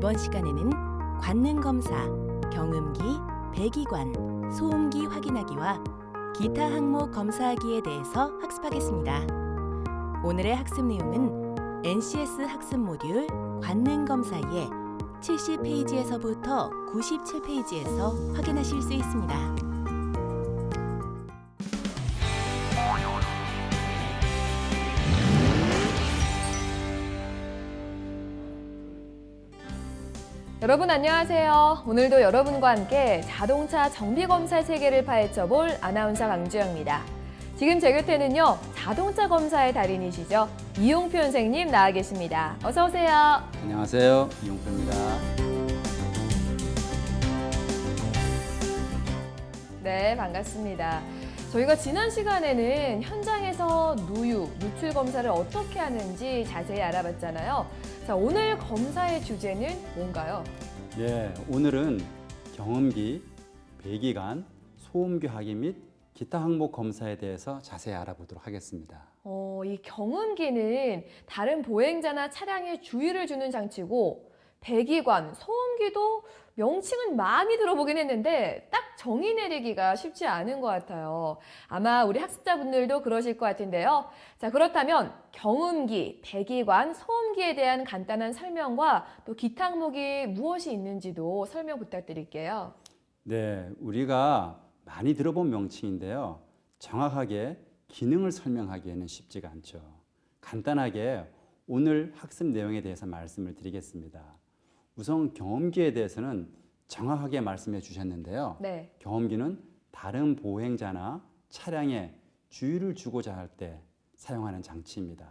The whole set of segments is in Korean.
이번 시간에는 관능검사, 경음기, 배기관, 소음기 확인하기와 기타 항목 검사하기에 대해서 학습하겠습니다. 오늘의 학습 내용은 NCS 학습 모듈 관능검사의 70페이지에서부터 97페이지에서 확인하실 수 있습니다. 여러분 안녕하세요. 오늘도 여러분과 함께 자동차 정비검사 세계를 파헤쳐볼 아나운서 강주영입니다. 지금 제 곁에는요, 자동차 검사의 달인이시죠. 이용표 선생님 나와 계십니다. 어서 오세요. 안녕하세요. 이용표입니다. 네, 반갑습니다. 저희가 지난 시간에는 현장에서 누유, 누출 검사를 어떻게 하는지 자세히 알아봤잖아요. 자, 오늘 검사의 주제는 뭔가요? 네, 오늘은 경음기, 배기관, 소음기 확인 및 기타 항목 검사에 대해서 자세히 알아보도록 하겠습니다. 이 경음기는 다른 보행자나 차량에 주의를 주는 장치고, 배기관, 소음기도 명칭은 많이 들어보긴 했는데 딱 정의 내리기가 쉽지 않은 것 같아요. 아마 우리 학습자분들도 그러실 것 같은데요. 자, 그렇다면 경음기, 배기관, 소음기에 대한 간단한 설명과 또 기타 항목이 무엇이 있는지도 설명 부탁드릴게요. 네, 우리가 많이 들어본 명칭인데요. 정확하게 기능을 설명하기에는 쉽지가 않죠. 간단하게 오늘 학습 내용에 대해서 말씀을 드리겠습니다. 우선 경음기에 대해서는 정확하게 말씀해 주셨는데요. 네. 경음기는 다른 보행자나 차량에 주의를 주고자 할 때 사용하는 장치입니다.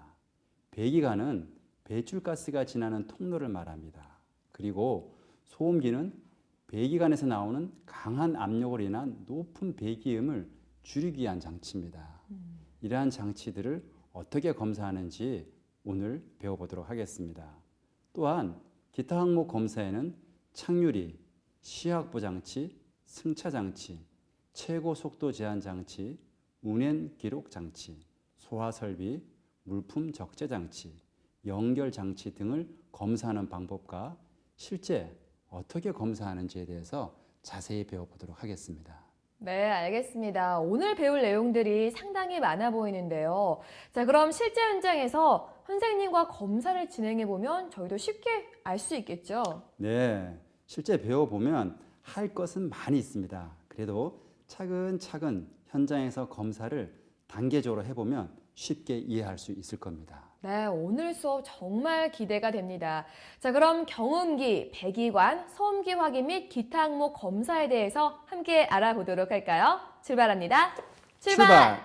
배기관은 배출가스가 지나는 통로를 말합니다. 그리고 소음기는 배기관에서 나오는 강한 압력으로 인한 높은 배기음을 줄이기 위한 장치입니다. 이러한 장치들을 어떻게 검사하는지 오늘 배워보도록 하겠습니다. 또한 기타 항목 검사에는 착유리, 시야확보 장치, 승차 장치, 최고 속도 제한 장치, 운행 기록 장치, 소화 설비, 물품 적재 장치, 연결 장치 등을 검사하는 방법과 실제 어떻게 검사하는지에 대해서 자세히 배워보도록 하겠습니다. 네, 알겠습니다. 오늘 배울 내용들이 상당히 많아 보이는데요. 자, 그럼 실제 현장에서 선생님과 검사를 진행해보면 저희도 쉽게 알 수 있겠죠? 네, 실제 배워보면 할 것은 많이 있습니다. 그래도 차근차근 현장에서 검사를 단계적으로 해보면 쉽게 이해할 수 있을 겁니다. 네, 오늘 수업 정말 기대가 됩니다. 자, 그럼 경음기, 배기관, 소음기 확인 및 기타 항목 검사에 대해서 함께 알아보도록 할까요? 출발합니다. 출발!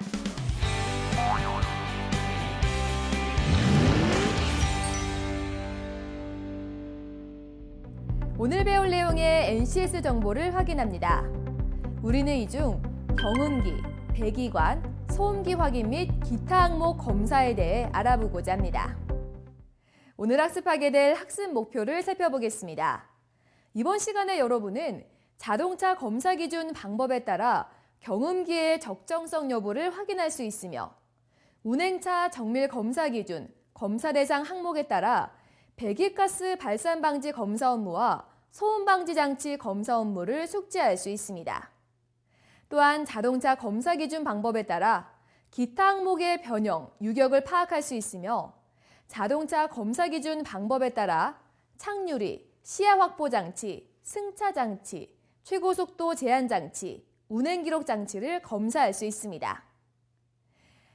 오늘 배울 내용의 NCS 정보를 확인합니다. 우리는 이 중 경음기, 배기관, 소음기 확인 및 기타 항목 검사에 대해 알아보고자 합니다. 오늘 학습하게 될 학습 목표를 살펴보겠습니다. 이번 시간에 여러분은 자동차 검사 기준 방법에 따라 경음기의 적정성 여부를 확인할 수 있으며, 운행차 정밀 검사 기준, 검사 대상 항목에 따라 배기가스 발산 방지 검사 업무와 소음 방지 장치 검사 업무를 숙지할 수 있습니다. 또한 자동차 검사 기준 방법에 따라 기타 항목의 변형, 유격을 파악할 수 있으며, 자동차 검사 기준 방법에 따라 착유리, 시야 확보 장치, 승차 장치, 최고 속도 제한 장치, 운행 기록 장치를 검사할 수 있습니다.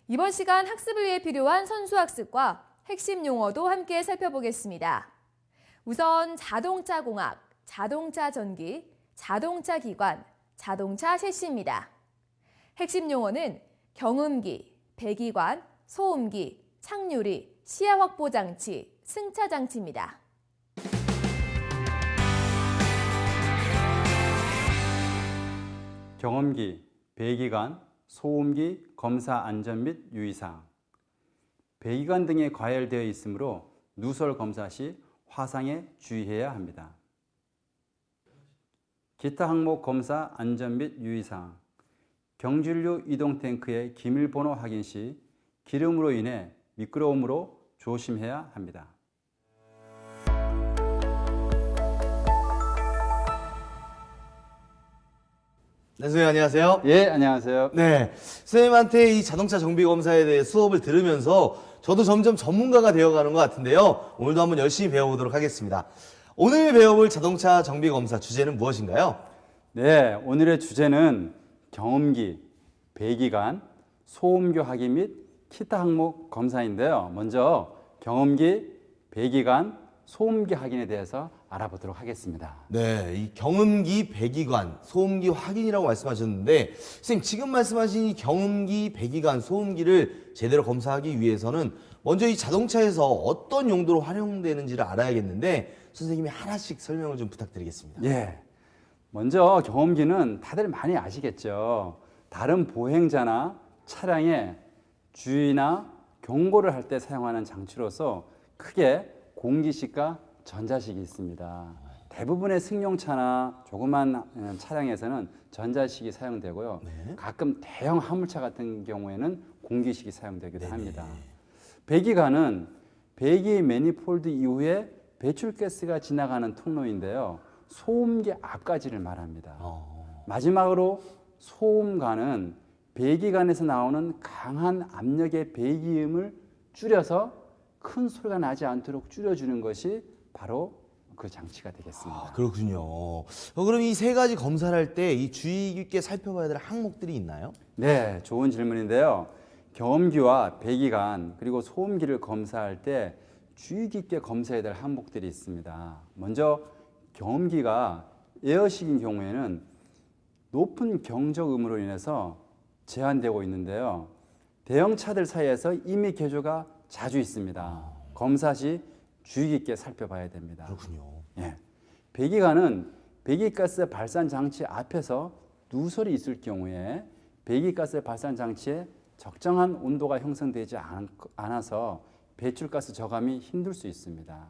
이번 시간 학습을 위해 필요한 선수 학습과 핵심 용어도 함께 살펴보겠습니다. 우선 자동차 공학, 자동차 전기, 자동차 기관, 자동차 셰시입니다. 핵심 용어는 경음기, 배기관, 소음기, 착유리, 시야 확보 장치, 승차 장치입니다. 경음기, 배기관, 소음기 검사 안전 및 유의사항. 배기관 등에 과열되어 있으므로 누설 검사 시 화상에 주의해야 합니다. 기타 항목 검사 안전 및 유의사항. 경질류 이동 탱크의 기밀번호 확인 시 기름으로 인해 미끄러움으로 조심해야 합니다. 네, 선생님 안녕하세요. 예, 안녕하세요. 네, 선생님한테 이 자동차 정비 검사에 대해 수업을 들으면서 저도 점점 전문가가 되어가는 것 같은데요. 오늘도 한번 열심히 배워보도록 하겠습니다. 오늘 배워볼 자동차 정비 검사 주제는 무엇인가요? 네, 오늘의 주제는 경험기, 배기관, 소음기 확인 및 기타 항목 검사인데요. 먼저 경험기, 배기관, 소음기 확인에 대해서 알아보도록 하겠습니다. 네, 이 경음기, 배기관, 소음기 확인이라고 말씀하셨는데 선생님 지금 말씀하신 이 경음기, 배기관, 소음기를 제대로 검사하기 위해서는 먼저 이 자동차에서 어떤 용도로 활용되는지를 알아야겠는데 선생님이 하나씩 설명을 좀 부탁드리겠습니다. 예, 먼저 경험기는 다들 많이 아시겠죠. 다른 보행자나 차량에 주의나 경고를 할 때 사용하는 장치로서 크게 공기식과 전자식이 있습니다. 대부분의 승용차나 조그만 차량에서는 전자식이 사용되고요. 네. 가끔 대형 화물차 같은 경우에는 공기식이 사용되기도 합니다. 배기관은 배기 매니폴드 이후에 배출가스가 지나가는 통로인데요. 소음기 앞까지를 말합니다. 마지막으로 소음관은 배기관에서 나오는 강한 압력의 배기음을 줄여서 큰 소리가 나지 않도록 줄여주는 것이 바로 그 장치가 되겠습니다. 아, 그렇군요. 그럼 이 세 가지 검사를 할 때 이 주의 깊게 살펴봐야 될 항목들이 있나요? 네, 좋은 질문인데요. 경험기와 배기관 그리고 소음기를 검사할 때 주의 깊게 검사해야 될 항목들이 있습니다. 먼저 경험기가 에어식인 경우에는 높은 경적음으로 인해서 제한되고 있는데요. 대형 차들 사이에서 이미 개조가 자주 있습니다. 검사 시 주의 깊게 살펴봐야 됩니다. 그렇군요. 예. 배기관은 배기가스 발산 장치 앞에서 누설이 있을 경우에 배기가스 발산 장치에 적정한 온도가 형성되지 않아서 배출가스 저감이 힘들 수 있습니다.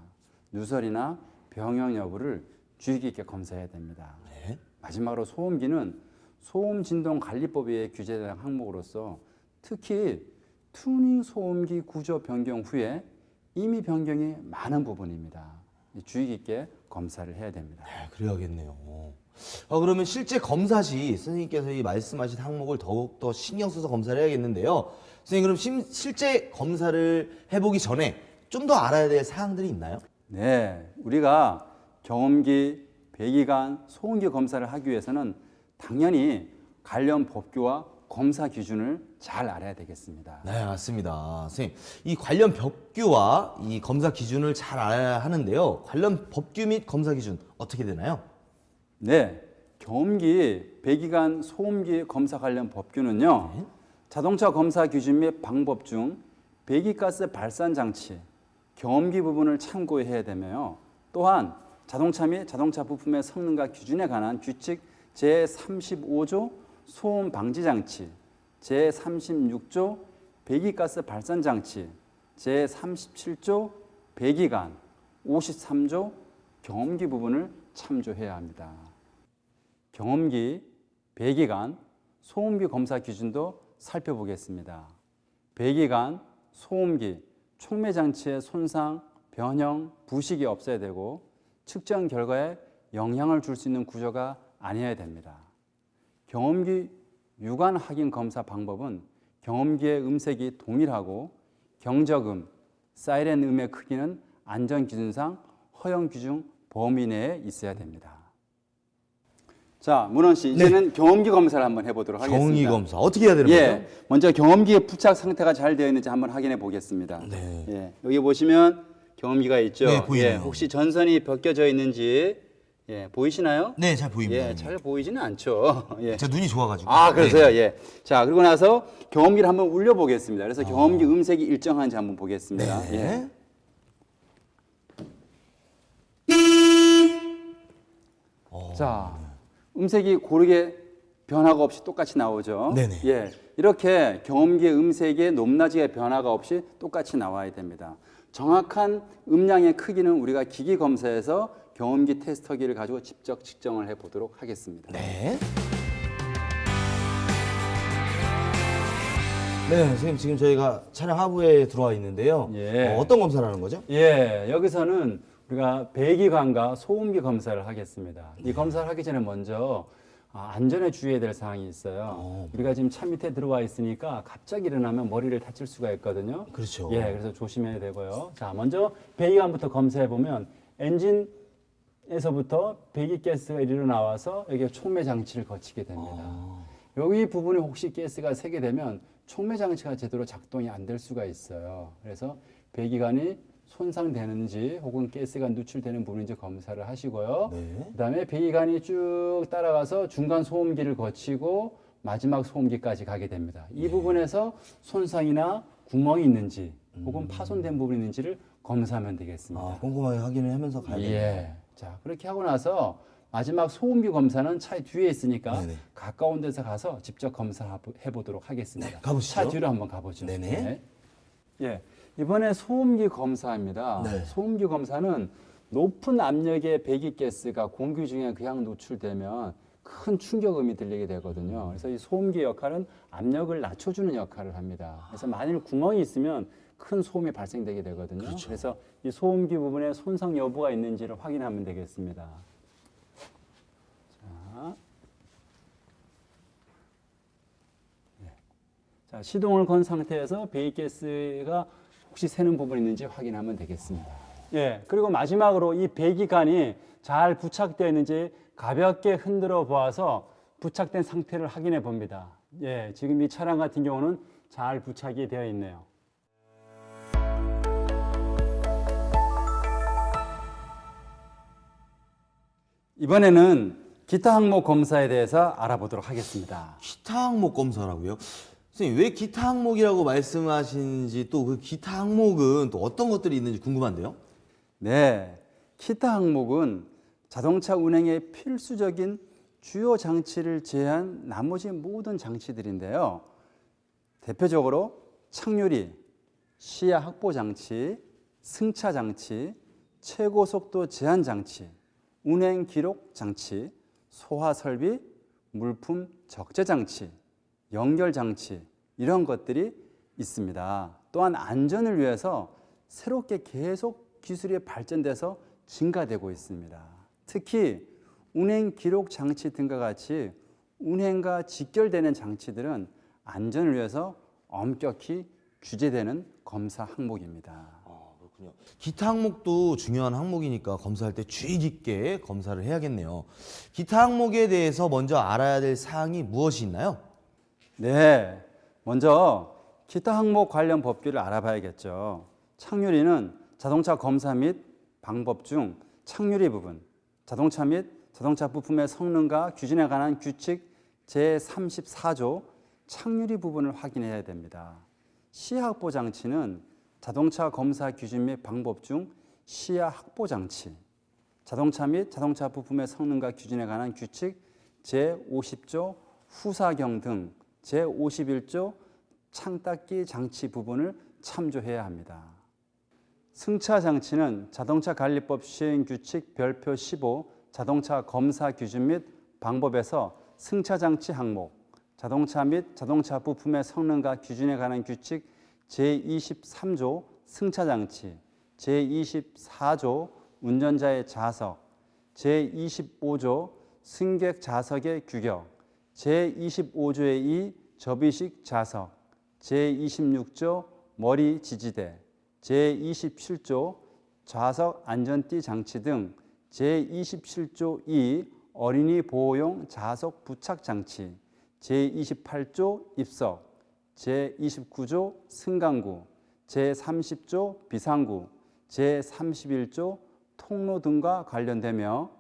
누설이나 병형 여부를 주의 깊게 검사해야 됩니다. 네. 마지막으로 소음기는 소음 진동 관리법에 규제된 항목으로서 특히 튜닝 소음기 구조 변경 후에 이미 변경이 많은 부분입니다. 주의 깊게 검사를 해야 됩니다. 네, 그래야겠네요. 그러면 실제 검사 시 선생님께서 이 말씀하신 항목을 더욱더 신경 써서 검사를 해야겠는데요. 선생님 그럼 실제 검사를 해보기 전에 좀 더 알아야 될 사항들이 있나요? 네, 우리가 경험기, 배기관, 소음기 검사를 하기 위해서는 당연히 관련 법규와 검사 기준을 잘 알아야 되겠습니다. 네, 맞습니다. 선생님, 이 관련 법규와 이 검사 기준을 잘 알아야 하는데요. 관련 법규 및 검사 기준 어떻게 되나요? 네, 경험기, 배기관, 소음기 검사 관련 법규는요. 자동차 검사 기준 및 방법 중 배기가스 발산 장치, 경험기 부분을 참고해야 되며요. 또한 자동차 및 자동차 부품의 성능과 기준에 관한 규칙 제35조 소음 방지 장치, 제36조 배기가스 발산 장치, 제37조 배기관, 53조 경험기 부분을 참조해야 합니다. 경험기, 배기관, 소음기 검사 기준도 살펴보겠습니다. 배기관, 소음기, 촉매 장치의 손상, 변형, 부식이 없어야 되고 측정 결과에 영향을 줄 수 있는 구조가 아니어야 됩니다. 경험기 유관 확인 검사 방법은 경험기의 음색이 동일하고 경적음, 사이렌 음의 크기는 안전 기준상 허용 규정 범위 내에 있어야 됩니다. 자, 문원 씨, 이제는 경험기 검사를 한번 해보도록 하겠습니다. 경기 검사 어떻게 해야 되는 예, 거죠? 먼저 경험기의 부착 상태가 잘 되어 있는지 한번 확인해 보겠습니다. 네. 예, 여기 보시면 경험기가 있죠. 네, 보이네요. 예, 혹시 전선이 벗겨져 있는지 예, 보이시나요? 네, 잘 보입니다. 예, 잘 보이지는 않죠. 예. 제 눈이 좋아가지고. 아, 그러세요? 네. 예. 자, 그리고 나서 경험기를 한번 울려 보겠습니다. 그래서 경험기 음색이 일정한지 한번 보겠습니다. 네. 예. 자, 음색이 고르게 변화가 없이 똑같이 나오죠. 네네. 예, 이렇게 경험기의 음색의 높낮이의 변화가 없이 똑같이 나와야 됩니다. 정확한 음량의 크기는 우리가 기기 검사에서 경험기 테스터기를 가지고 직접 측정을 해보도록 하겠습니다. 네. 네, 선생님 지금 저희가 차량 하부에 들어와 있는데요. 예. 어떤 검사를 하는 거죠? 예, 여기서는 우리가 배기관과 소음기 검사를 하겠습니다. 이 검사를 하기 전에 먼저 안전에 주의해야 될 사항이 있어요. 우리가 지금 차 밑에 들어와 있으니까 갑자기 일어나면 머리를 다칠 수가 있거든요. 그렇죠. 예, 그래서 조심해야 되고요. 자, 먼저 배기관부터 검사해 보면 엔진에서부터 배기가스가 이리로 나와서 여기에 촉매 장치를 거치게 됩니다. 여기 부분에 혹시 가스가 새게 되면 촉매 장치가 제대로 작동이 안 될 수가 있어요. 그래서 배기관이 손상되는지 혹은 가스가 누출되는 부분인지 검사를 하시고요. 네. 그다음에 배기관이 쭉 따라가서 중간 소음기를 거치고 마지막 소음기까지 가게 됩니다. 이 부분에서 손상이나 구멍이 있는지 혹은 파손된 부분이 있는지를 검사하면 되겠습니다. 꼼꼼하게 확인을 하면서 가야 돼요. 예. 자, 그렇게 하고 나서 마지막 소음기 검사는 차 뒤에 있으니까 네네. 가까운 데서 가서 직접 검사해 보도록 하겠습니다. 네, 가보시죠. 차 뒤로 한번 가보죠. 네네. 네. 예. 이번에 소음기 검사입니다. 네. 소음기 검사는 높은 압력의 배기가스가 공기 중에 그냥 노출되면 큰 충격음이 들리게 되거든요. 그래서 이 소음기 역할은 압력을 낮춰주는 역할을 합니다. 그래서 만일 구멍이 있으면 큰 소음이 발생되게 되거든요. 그렇죠. 그래서 이 소음기 부분에 손상 여부가 있는지를 확인하면 되겠습니다. 자, 자, 시동을 건 상태에서 배기가스가 혹시 새는 부분이 있는지 확인하면 되겠습니다. 예, 그리고 마지막으로 이 배기관이 잘 부착되어 있는지 가볍게 흔들어 보아서 부착된 상태를 확인해 봅니다. 예, 지금 이 차량 같은 경우는 잘 부착이 되어 있네요. 이번에는 기타 항목 검사에 대해서 알아보도록 하겠습니다. 기타 항목 검사라고요? 선생님, 왜 기타 항목이라고 말씀하시는지 또 그 기타 항목은 또 어떤 것들이 있는지 궁금한데요? 네, 기타 항목은 자동차 운행에 필수적인 주요 장치를 제외한 나머지 모든 장치들인데요. 대표적으로 착유리, 시야 확보 장치, 승차 장치, 최고 속도 제한 장치, 운행 기록 장치, 소화 설비, 물품 적재 장치, 연결 장치 이런 것들이 있습니다. 또한 안전을 위해서 새롭게 계속 기술이 발전돼서 증가되고 있습니다. 특히 운행 기록 장치 등과 같이 운행과 직결되는 장치들은 안전을 위해서 엄격히 규제되는 검사 항목입니다. 그렇군요. 기타 항목도 중요한 항목이니까 검사할 때 주의 깊게 검사를 해야겠네요. 기타 항목에 대해서 먼저 알아야 될 사항이 무엇이 있나요? 네, 먼저 기타 항목 관련 법규를 알아봐야겠죠. 착유리는 자동차 검사 및 방법 중 착유리 부분, 자동차 및 자동차 부품의 성능과 규진에 관한 규칙 제34조 착유리 부분을 확인해야 됩니다. 시야 확보 장치는 자동차 검사 기준 및 방법 중 시야 확보 장치, 자동차 및 자동차 부품의 성능과 규진에 관한 규칙 제50조 후사경 등 제51조 창닦기 장치 부분을 참조해야 합니다. 승차 장치는 자동차 관리법 시행 규칙 별표 15 자동차 검사 기준 및 방법에서 승차 장치 항목, 자동차 및 자동차 부품의 성능과 규준에 관한 규칙 제23조 승차 장치, 제24조 운전자의 좌석, 제25조 승객 좌석의 규격, 제25조의 2 접이식 좌석, 제26조 머리 지지대, 제27조 좌석 안전띠 장치 등 제27조 2 어린이 보호용 좌석 부착 장치, 제28조 입석, 제29조 승강구, 제30조 비상구, 제31조 통로 등과 관련되며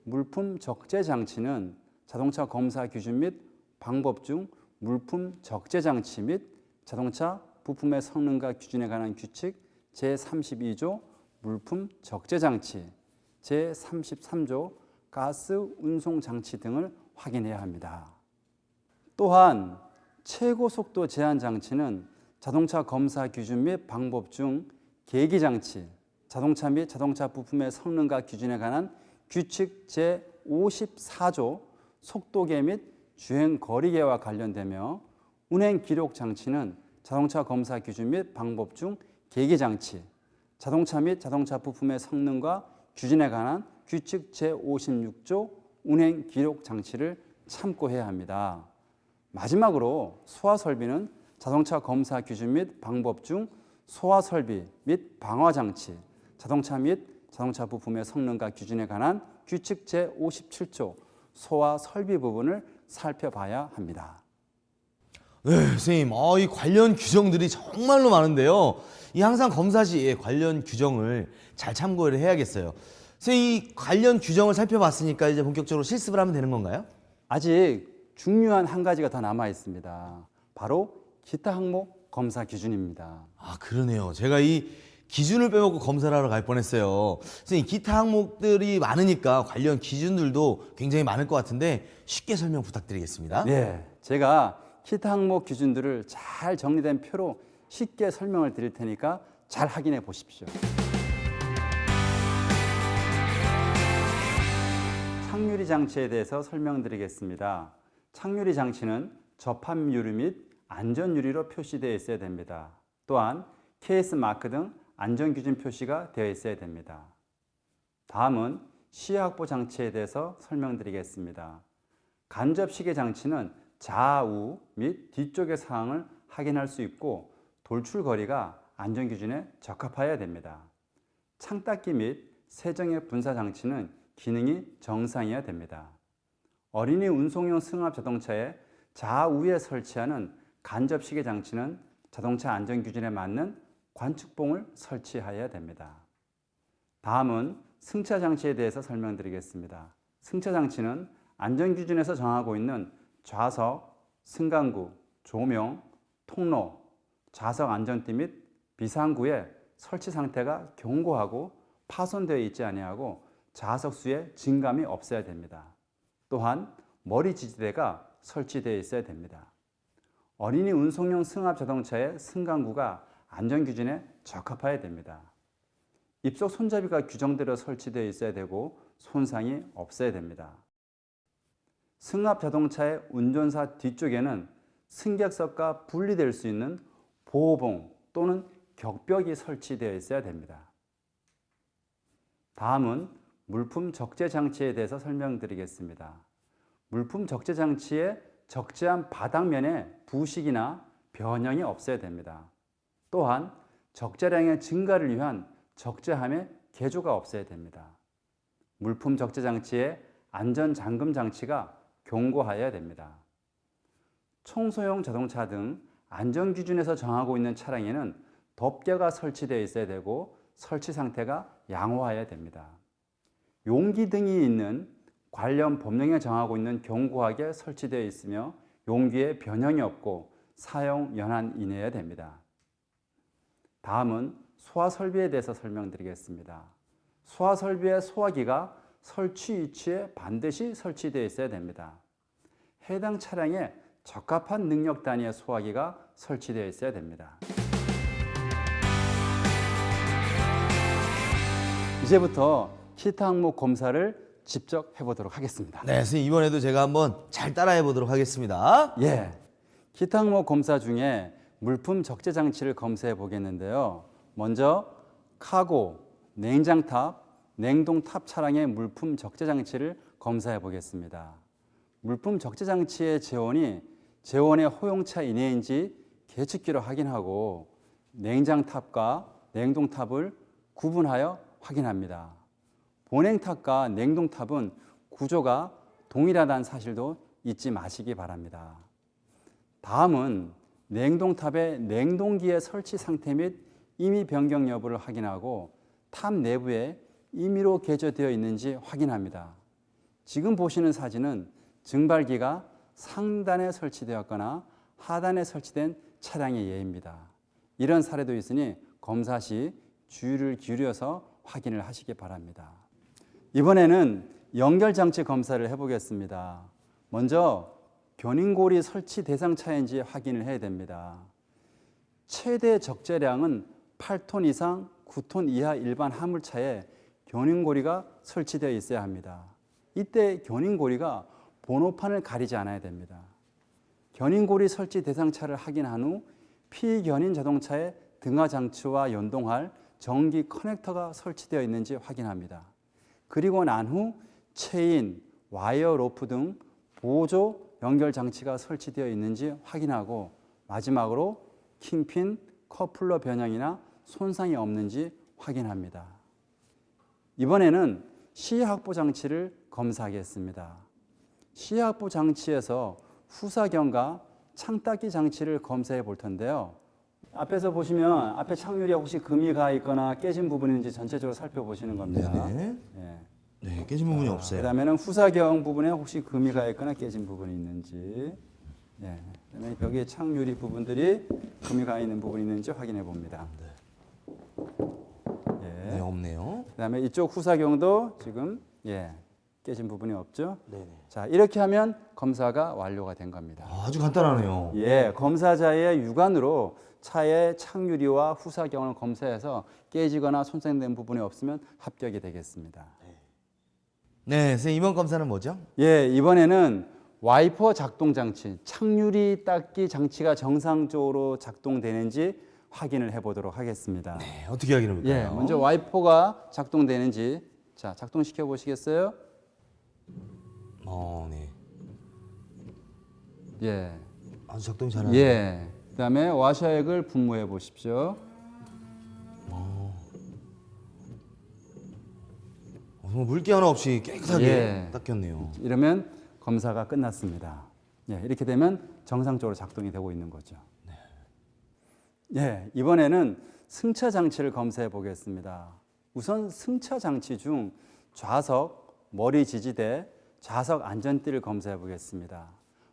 물품 적재 장치는 자동차 검사 기준 및 방법 중 물품 적재 장치 및 자동차 부품의 성능과 규준에 관한 규칙 제32조 물품 적재 장치, 제33조 가스 운송 장치 등을 확인해야 합니다. 또한 최고 속도 제한 장치는 자동차 검사 기준 및 방법 중 계기 장치, 자동차 및 자동차 부품의 성능과 규준에 관한 규칙 제54조 속도계 및 주행 거리계와 관련되며 운행 기록 장치는 자동차 검사 기준 및 방법 중 계기 장치, 자동차 및 자동차 부품의 성능과 규준에 관한 규칙 제56조 운행 기록 장치를 참고해야 합니다. 마지막으로 소화 설비는 자동차 검사 기준 및 방법 중 소화 설비 및 방화 장치, 자동차 및 자동차 부품의 성능과 기준에 관한 규칙 제57조 소화 설비 부분을 살펴봐야 합니다. 네, 선생님, 이 관련 규정들이 정말로 많은데요. 이 항상 검사 시 관련 규정을 잘 참고를 해야겠어요. 선생님, 이 관련 규정을 살펴봤으니까 이제 본격적으로 실습을 하면 되는 건가요? 아직 중요한 한 가지가 더 남아 있습니다. 바로 기타 항목 검사 기준입니다. 그러네요. 제가 이 기준을 빼먹고 검사를 하러 갈 뻔했어요. 선생님, 기타 항목들이 많으니까 관련 기준들도 굉장히 많을 것 같은데 쉽게 설명 부탁드리겠습니다. 네, 제가 기타 항목 기준들을 잘 정리된 표로 쉽게 설명을 드릴 테니까 잘 확인해 보십시오. 착유리 장치에 대해서 설명드리겠습니다. 착유리 장치는 접합 유리 및 안전 유리로 표시되어 있어야 됩니다. 또한 KS 마크 등 안전 기준 표시가 되어 있어야 됩니다. 다음은 시야 확보 장치에 대해서 설명드리겠습니다. 간접 시계 장치는 좌우 및 뒤쪽의 상황을 확인할 수 있고 돌출 거리가 안전 기준에 적합해야 됩니다. 창닫기 및 세정의 분사 장치는 기능이 정상이어야 됩니다. 어린이 운송용 승합 자동차의 좌우에 설치하는 간접 시계 장치는 자동차 안전 기준에 맞는 관측봉을 설치해야 됩니다. 다음은 승차 장치에 대해서 설명드리겠습니다. 승차 장치는 안전 기준에서 정하고 있는 좌석, 승강구, 조명, 통로, 좌석 안전띠 및 비상구의 설치 상태가 견고하고 파손되어 있지 아니하고 좌석수에 진감이 없어야 됩니다. 또한 머리 지지대가 설치되어 있어야 됩니다. 어린이 운송용 승합 자동차의 승강구가 안전 기준에 적합해야 됩니다. 입속 손잡이가 규정대로 설치되어 있어야 되고 손상이 없어야 됩니다. 승합 자동차의 운전사 뒤쪽에는 승객석과 분리될 수 있는 보호봉 또는 격벽이 설치되어 있어야 됩니다. 다음은 물품 적재 장치에 대해서 설명드리겠습니다. 물품 적재 장치에 적재한 바닥면에 부식이나 변형이 없어야 됩니다. 또한 적재량의 증가를 위한 적재함의 개조가 없어야 됩니다. 물품 적재 장치에 안전 잠금 장치가 견고하여야 됩니다. 청소용 자동차 등 안전 기준에서 정하고 있는 차량에는 덮개가 설치되어 있어야 되고 설치 상태가 양호해야 됩니다. 용기 등이 있는 관련 법령에 정하고 있는 견고하게 설치되어 있으며 용기에 변형이 없고 사용 연한 이내여야 됩니다. 다음은 소화 설비에 대해서 설명드리겠습니다. 소화 설비의 소화기가 설치 위치에 반드시 설치되어 있어야 됩니다. 해당 차량에 적합한 능력 단위의 소화기가 설치되어 있어야 됩니다. 이제부터 기타 항목 검사를 직접 해보도록 하겠습니다. 네, 선생님, 이번에도 제가 한번 잘 따라해 보도록 하겠습니다. 예, 기타 항목 검사 중에 물품 적재 장치를 검사해 보겠는데요. 먼저 카고, 냉장탑, 냉동탑 차량의 물품 적재 장치를 검사해 보겠습니다. 물품 적재 장치의 재원이 재원의 호용차 이내인지 계측기로 확인하고 냉장탑과 냉동탑을 구분하여 확인합니다. 보냉탑과 냉동탑은 구조가 동일하다는 사실도 잊지 마시기 바랍니다. 다음은 냉동탑의 냉동기의 설치 상태 및 임의 변경 여부를 확인하고 탑 내부에 임의로 개조되어 있는지 확인합니다. 지금 보시는 사진은 증발기가 상단에 설치되었거나 하단에 설치된 차량의 예입니다. 이런 사례도 있으니 검사 시 주의를 기울여서 확인을 하시기 바랍니다. 이번에는 연결장치 검사를 해보겠습니다. 먼저 견인고리 설치 대상 차인지 확인을 해야 됩니다. 최대 적재량은 8톤 이상 9톤 이하 일반 화물차에 견인고리가 설치되어 있어야 합니다. 이때 견인고리가 번호판을 가리지 않아야 됩니다. 견인고리 설치 대상차를 확인한 후 피견인 자동차의 등하장치와 연동할 전기 커넥터가 설치되어 있는지 확인합니다. 그리고 난 후 체인, 와이어 로프 등 보조 연결 장치가 설치되어 있는지 확인하고 마지막으로 킹핀, 커플러 변형이나 손상이 없는지 확인합니다. 이번에는 시야 확보 장치를 검사하겠습니다. 시야 확보 장치에서 후사경과 창닦기 장치를 검사해 볼 텐데요. 앞에서 보시면 앞에 창유리에 혹시 금이 가 있거나 깨진 부분이 있는지 전체적으로 살펴보시는 겁니다. 네네. 예. 네, 깨진 부분이 없어요. 그다음에는 후사경 부분에 혹시 금이 가 있거나 깨진 부분이 있는지, 예. 그다음에 벽의 창유리 부분들이 금이 가 있는 부분이 있는지 확인해 봅니다. 예. 네, 없네요. 그다음에 이쪽 후사경도 지금 깨진 부분이 없죠. 네네. 자, 이렇게 하면 검사가 완료가 된 겁니다. 아주 간단하네요. 예, 검사자의 육안으로 차의 창유리와 후사경을 검사해서 깨지거나 손상된 부분이 없으면 합격이 되겠습니다. 네, 선생님 이번 검사는 뭐죠? 예, 이번에는 와이퍼 작동 장치, 창유리 닦기 장치가 정상적으로 작동되는지 확인을 해보도록 하겠습니다. 네, 어떻게 확인해 볼까요? 예, 먼저 와이퍼가 작동되는지 자 작동시켜 보시겠어요? 네. 예, 아주 작동 잘하네요. 예. 그다음에 와셔액을 분무해 보십시오. 정말 물기 하나 없이 깨끗하게 예. 닦였네요. 이러면 검사가 끝났습니다. 예, 이렇게 되면 정상적으로 작동이 되고 있는 거죠. 예, 이번에는 승차 장치를 검사해 보겠습니다. 우선 승차 장치 중 좌석, 머리 지지대, 좌석 안전띠를 검사해 보겠습니다.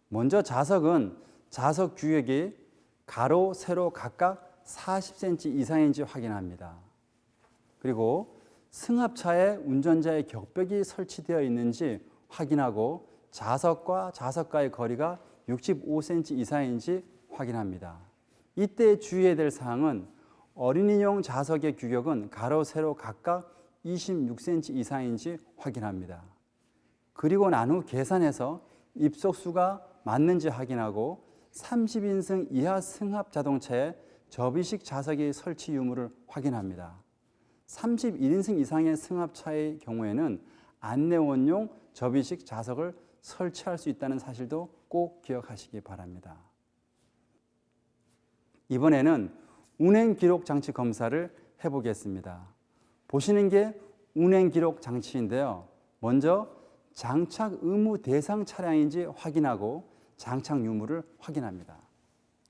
먼저 좌석은 좌석 규격이 가로, 세로 각각 40cm 이상인지 확인합니다. 그리고 승합차에 운전자의 격벽이 설치되어 있는지 확인하고 좌석과 좌석과의 거리가 65cm 이상인지 확인합니다. 이때 주의해야 될 사항은 어린이용 좌석의 규격은 가로, 세로 각각 26cm 이상인지 확인합니다. 그리고 난 후 계산해서 입속수가 맞는지 확인하고 30인승 이하 승합 자동차에 접이식 좌석의 설치 유무를 확인합니다. 31인승 이상의 승합차의 경우에는 안내원용 접이식 좌석을 설치할 수 있다는 사실도 꼭 기억하시기 바랍니다. 이번에는 운행 기록 장치 검사를 해보겠습니다. 보시는 게 운행 기록 장치인데요. 먼저 장착 의무 대상 차량인지 확인하고 장착 유무를 확인합니다.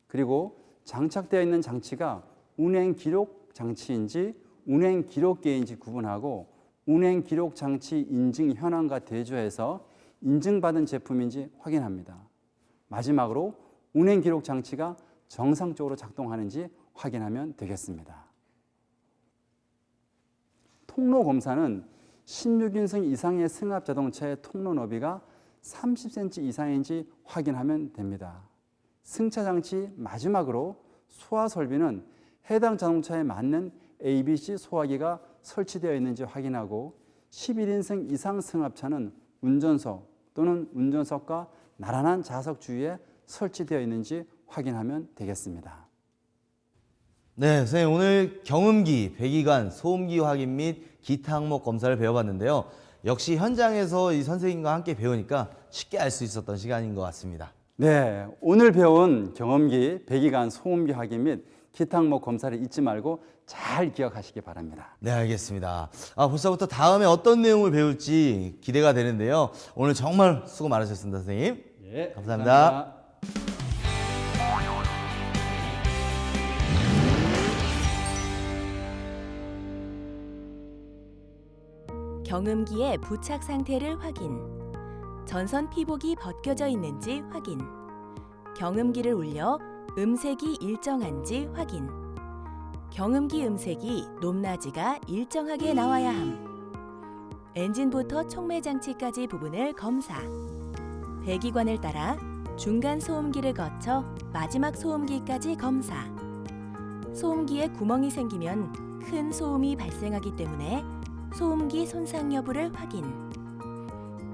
그리고 장착되어 있는 장치가 운행 기록 장치인지 운행 기록계인지 구분하고 운행 기록 장치 인증 현황과 대조해서 인증받은 제품인지 확인합니다. 마지막으로 운행 기록 장치가 정상적으로 작동하는지 확인하면 되겠습니다. 통로 검사는 16인승 이상의 승합 자동차의 통로 너비가 30cm 이상인지 확인하면 됩니다. 승차 장치 마지막으로 소화 설비는 해당 자동차에 맞는 ABC 소화기가 설치되어 있는지 확인하고 11인승 이상 승합차는 운전석 또는 운전석과 나란한 좌석 주위에 설치되어 있는지 확인하면 되겠습니다. 네, 선생님 오늘 경음기, 배기관, 소음기 확인 및 기타 항목 검사를 배워봤는데요. 역시 현장에서 이 선생님과 함께 배우니까 쉽게 알 수 있었던 시간인 것 같습니다. 네, 오늘 배운 경험기, 배기관, 소음기 확인 및 기타 항목 검사를 잊지 말고 잘 기억하시기 바랍니다. 네, 알겠습니다. 벌써부터 다음에 어떤 내용을 배울지 기대가 되는데요. 오늘 정말 수고 많으셨습니다, 선생님. 예, 감사합니다. 경음기의 부착 상태를 확인. 전선 피복이 벗겨져 있는지 확인. 경음기를 울려 음색이 일정한지 확인. 경음기 음색이 높낮이가 일정하게 나와야 함. 엔진부터 촉매 장치까지 부분을 검사. 배기관을 따라 중간 소음기를 거쳐 마지막 소음기까지 검사. 소음기에 구멍이 생기면 큰 소음이 발생하기 때문에 소음기 손상 여부를 확인.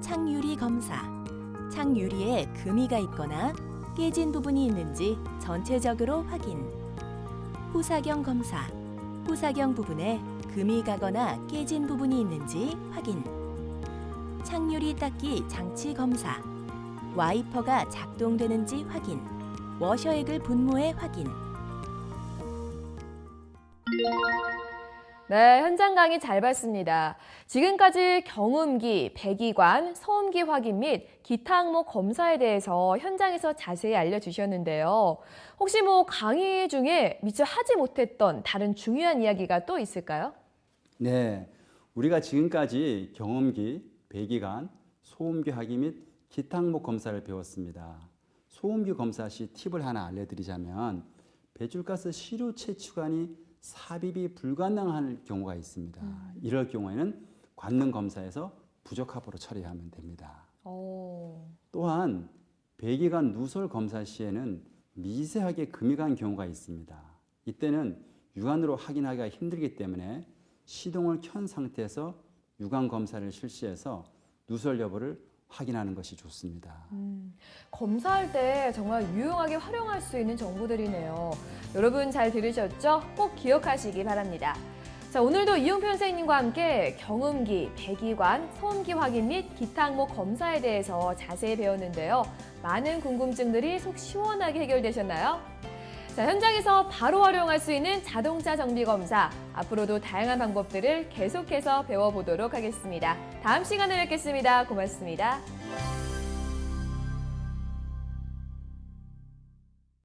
창유리 검사. 창유리에 금이가 있거나 깨진 부분이 있는지 전체적으로 확인. 후사경 검사. 후사경 부분에 금이 가거나 깨진 부분이 있는지 확인. 창유리 닦기 장치 검사. 와이퍼가 작동되는지 확인, 워셔액을 분무해 확인. 네, 현장 강의 잘 봤습니다. 지금까지 경음기, 배기관, 소음기 확인 및 기타 항목 검사에 대해서 현장에서 자세히 알려주셨는데요. 혹시 강의 중에 미처 하지 못했던 다른 중요한 이야기가 또 있을까요? 네, 우리가 지금까지 경음기, 배기관, 소음기 확인 및 기타 항목 검사를 배웠습니다. 소음기 검사 시 팁을 하나 알려드리자면 배출가스 시료 채취관이 삽입이 불가능한 경우가 있습니다. 이럴 경우에는 관능 검사에서 부적합으로 처리하면 됩니다. 또한 배기관 누설 검사 시에는 미세하게 금이 간 경우가 있습니다. 이때는 육안으로 확인하기가 힘들기 때문에 시동을 켠 상태에서 육안 검사를 실시해서 누설 여부를 확인하는 것이 좋습니다. 검사할 때 정말 유용하게 활용할 수 있는 정보들이네요. 여러분 잘 들으셨죠? 꼭 기억하시기 바랍니다. 자, 오늘도 이용표 선생님과 함께 경음기, 배기관, 소음기 확인 및 기타 항목 검사에 대해서 자세히 배웠는데요. 많은 궁금증들이 속 시원하게 해결되셨나요? 자, 현장에서 바로 활용할 수 있는 자동차 정비 검사, 앞으로도 다양한 방법들을 계속해서 배워보도록 하겠습니다. 다음 시간에 뵙겠습니다. 고맙습니다.